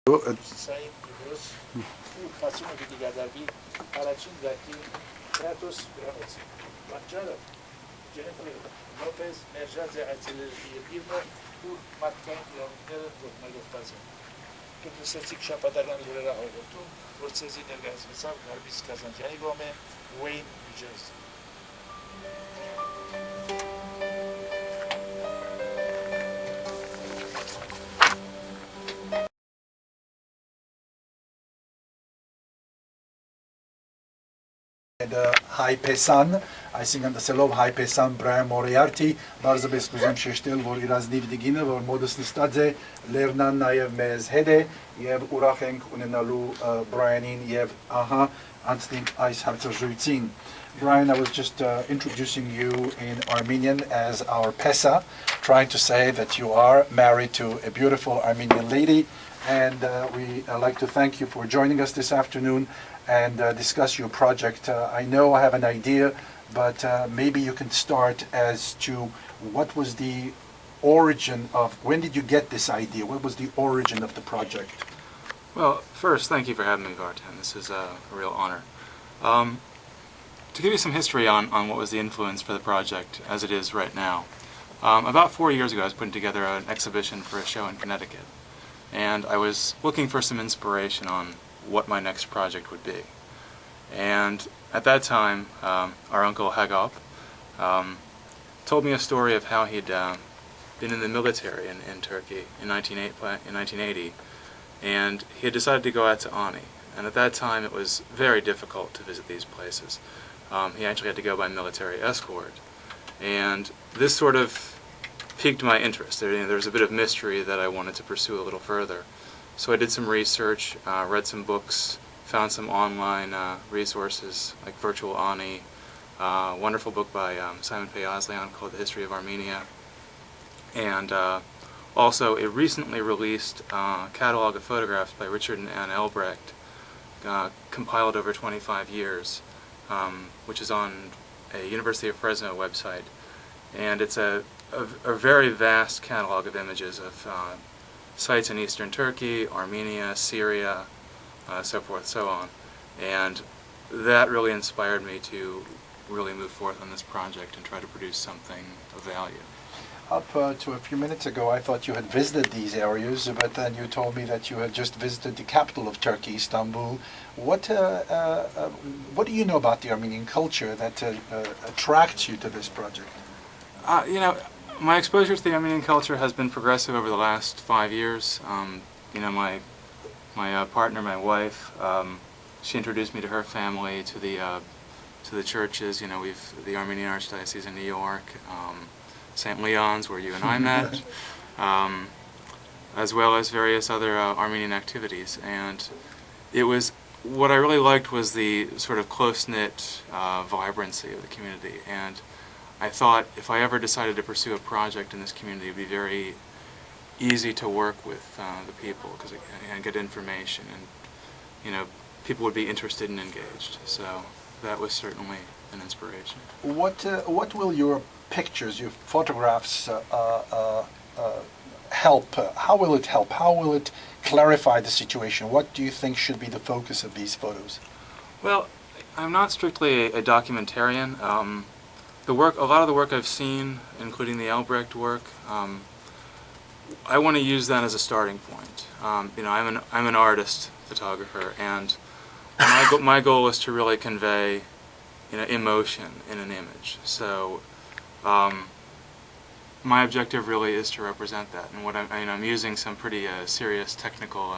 Sayın biliyoruz, bu Kasım gibi kadar bir aracındaki Kratos Gramet, Mancara, Jennifer Lopez, Merjaze Atelier Birma, bu matkan yolları durma göstersin. Kıbrıs'ta şapadarlan lirara oldu, Ortsezi Nergazmısa, Garbis Kazancani Gome, Wayne, New Jersey. Հայ Պեսան, այսինքն դասելով Հայ Պեսան Brian Moriarty, բարձրապես կուզեմ շեշտել, որ իր ազնիվ դիգինը, որ մոդս նստած է, Լեռնան նաև մեզ հետ է, և ուրախ ենք ունենալու Brian-ին և ահա անցնենք այս հարցազրույցին. Brian, I was just introducing you in Armenian as our Pesa, trying to say that you are married to a beautiful Armenian lady, and we like to thank you for joining us this afternoon and discuss your project. I know I have an idea, but maybe you can start as to what was the origin of, when did you get this idea? What was the origin of the project? Well, first, thank you for having me, Vartan. This is a real honor. To give you some history on what was the influence for the project as it is right now, about 4 years ago I was putting together an exhibition for a show in Connecticut, and I was looking for some inspiration on what my next project would be. And at that time, our uncle Hagop told me a story of how he'd been in the military in Turkey in 1980, and he had decided to go out to Ani. And at that time it was very difficult to visit these places. He actually had to go by military escort. And this sort of piqued my interest. There was a bit of mystery that I wanted to pursue a little further. So I did some research, read some books, found some online resources like Virtual Ani, a wonderful book by Simon Peyazlian called The History of Armenia, and also a recently released catalog of photographs by Richard and Ann Elbrecht, compiled over 25 years, which is on a University of Fresno website. And it's a very vast catalog of images of sites in eastern Turkey, Armenia, Syria, so forth, so on. And that really inspired me to really move forth on this project and try to produce something of value. Up to a few minutes ago, I thought you had visited these areas, but then you told me that you had just visited the capital of Turkey, Istanbul. What do you know about the Armenian culture that attracts you to this project? My exposure to the Armenian culture has been progressive over the last 5 years. My partner, my wife, she introduced me to her family, to the churches. We've the Armenian Archdiocese in New York, St. Leon's, where you and I met, as well as various other Armenian activities. And it was, what I really liked was the sort of close-knit vibrancy of the community. And I thought if I ever decided to pursue a project in this community, it would be very easy to work with the people and get information, and people would be interested and engaged. So that was certainly an inspiration. What will your pictures, your photographs help? How will it help? How will it clarify the situation? What do you think should be the focus of these photos? Well, I'm not strictly a documentarian. A lot of the work I've seen, including the Elbrecht work, I want to use that as a starting point. I'm an artist, photographer, and my goal is to really convey, emotion in an image. So, my objective really is to represent that, and I'm using some pretty serious technical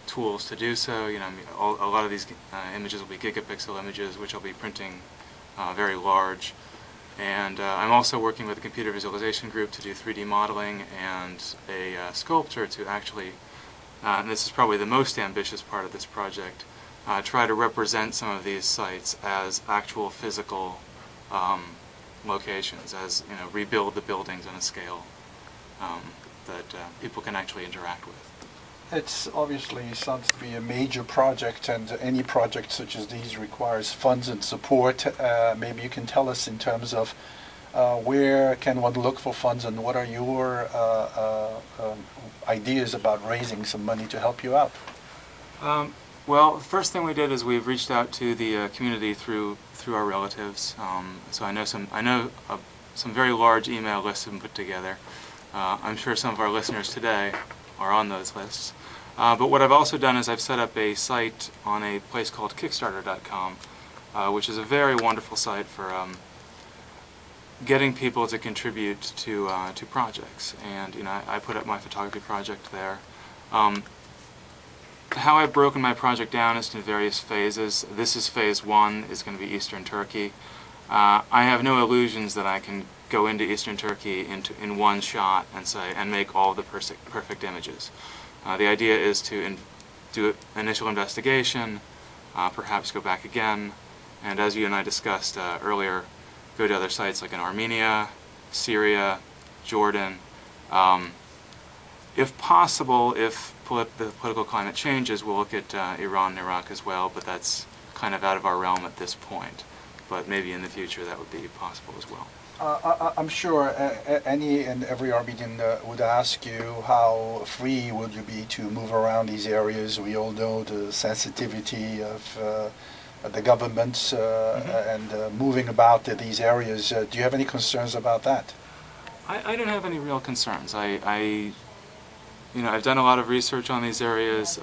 tools to do so. A lot of these images will be gigapixel images, which I'll be printing very large. And I'm also working with a computer visualization group to do 3D modeling and a sculptor to actually, and this is probably the most ambitious part of this project, try to represent some of these sites as actual physical locations, as rebuild the buildings on a scale that people can actually interact with. It's obviously sounds to be a major project, and any project such as these requires funds and support. Maybe you can tell us in terms of where can one look for funds, and what are your ideas about raising some money to help you out? Well, the first thing we did is we've reached out to the community through our relatives. So I know some very large email lists have been put together. I'm sure some of our listeners today are on those lists. But what I've also done is I've set up a site on a place called Kickstarter.com, which is a very wonderful site for getting people to contribute to projects. And I put up my photography project there. How I've broken my project down is into various phases. This is phase 1, is going to be Eastern Turkey. I have no illusions that I can go into Eastern Turkey in one shot and make all the perfect images. The idea is to do initial investigation, perhaps go back again, and as you and I discussed earlier, go to other sites like in Armenia, Syria, Jordan. If possible, if the political climate changes, we'll look at Iran and Iraq as well, but that's kind of out of our realm at this point. But maybe in the future that would be possible as well. I'm sure any and every Armenian would ask you how free would you be to move around these areas. We all know the sensitivity of the governments and moving about these areas. Do you have any concerns about that? I don't have any real concerns. I've done a lot of research on these areas.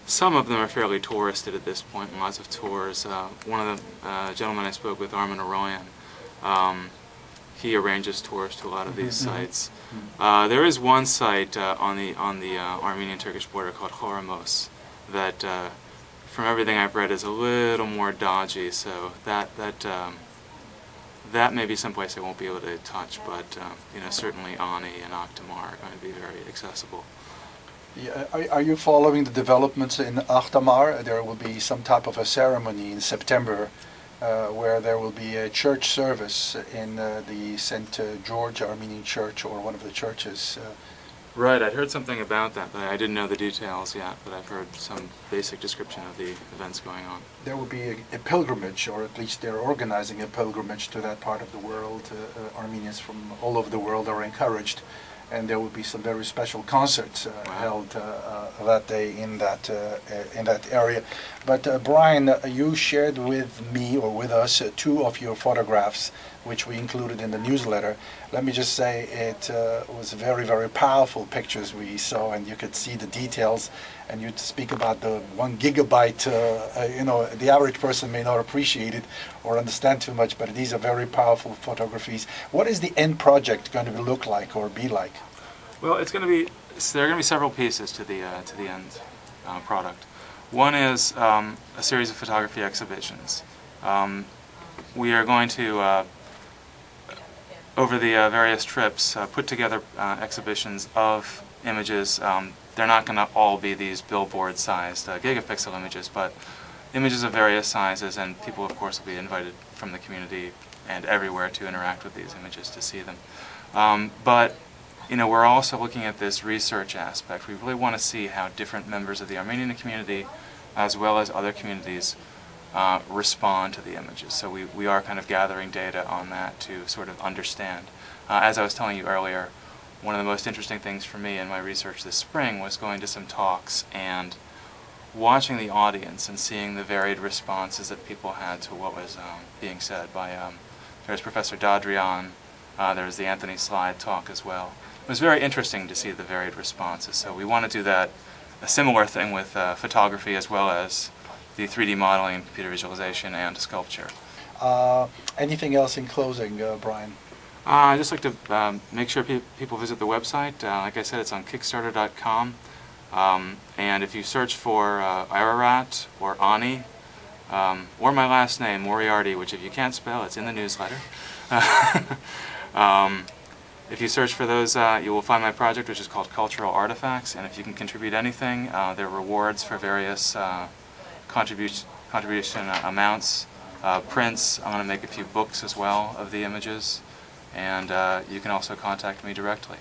Some of them are fairly touristed at this point, lots of tours. One of the gentlemen I spoke with, Armin Aroyan, he arranges tours to a lot of these sites. There is one site on the Armenian-Turkish border called Hormuz that, from everything I've read, is a little more dodgy. So that may be someplace I won't be able to touch, but certainly Ani and Akhtamar are going to be very accessible. Yeah, are you following the developments in Akhtamar? There will be some type of a ceremony in September where there will be a church service in the St. George Armenian Church, or one of the churches. Right, I'd heard something about that, but I didn't know the details yet, but I've heard some basic description of the events going on. There will be a pilgrimage, or at least they're organizing a pilgrimage to that part of the world. Armenians from all over the world are encouraged, and there will be some very special concerts held that day in that area. But Brian, you shared with me, or with us, 2 of your photographs, which we included in the newsletter. Let me just say it was very, very powerful pictures we saw, and you could see the details. And you speak about the 1 gigabyte, the average person may not appreciate it or understand too much, but these are very powerful photographies. What is the end project going to look like or be like? Well, there are going to be several pieces to the end product. One is a series of photography exhibitions. We are going to, over the various trips, put together exhibitions of images. They're not going to all be these billboard-sized gigapixel images, but images of various sizes, and people, of course, will be invited from the community and everywhere to interact with these images, to see them. But we're also looking at this research aspect. We really want to see how different members of the Armenian community, as well as other communities, respond to the images. So we are kind of gathering data on that to sort of understand. As I was telling you earlier, one of the most interesting things for me in my research this spring was going to some talks and watching the audience and seeing the varied responses that people had to what was being said by there's Professor Dadrian, there's the Anthony Slide talk as well. It was very interesting to see the varied responses. So we want to do that, a similar thing with photography, as well as the 3D modeling and computer visualization and sculpture. Anything else in closing, Brian? I'd just like to make sure people visit the website. Like I said, it's on Kickstarter.com. And if you search for Ararat or Ani, or my last name, Moriarty, which if you can't spell, it's in the newsletter. If you search for those, you will find my project, which is called Cultural Artifacts. And if you can contribute anything, there are rewards for various contribution amounts, prints. I'm going to make a few books as well of the images. And you can also contact me directly.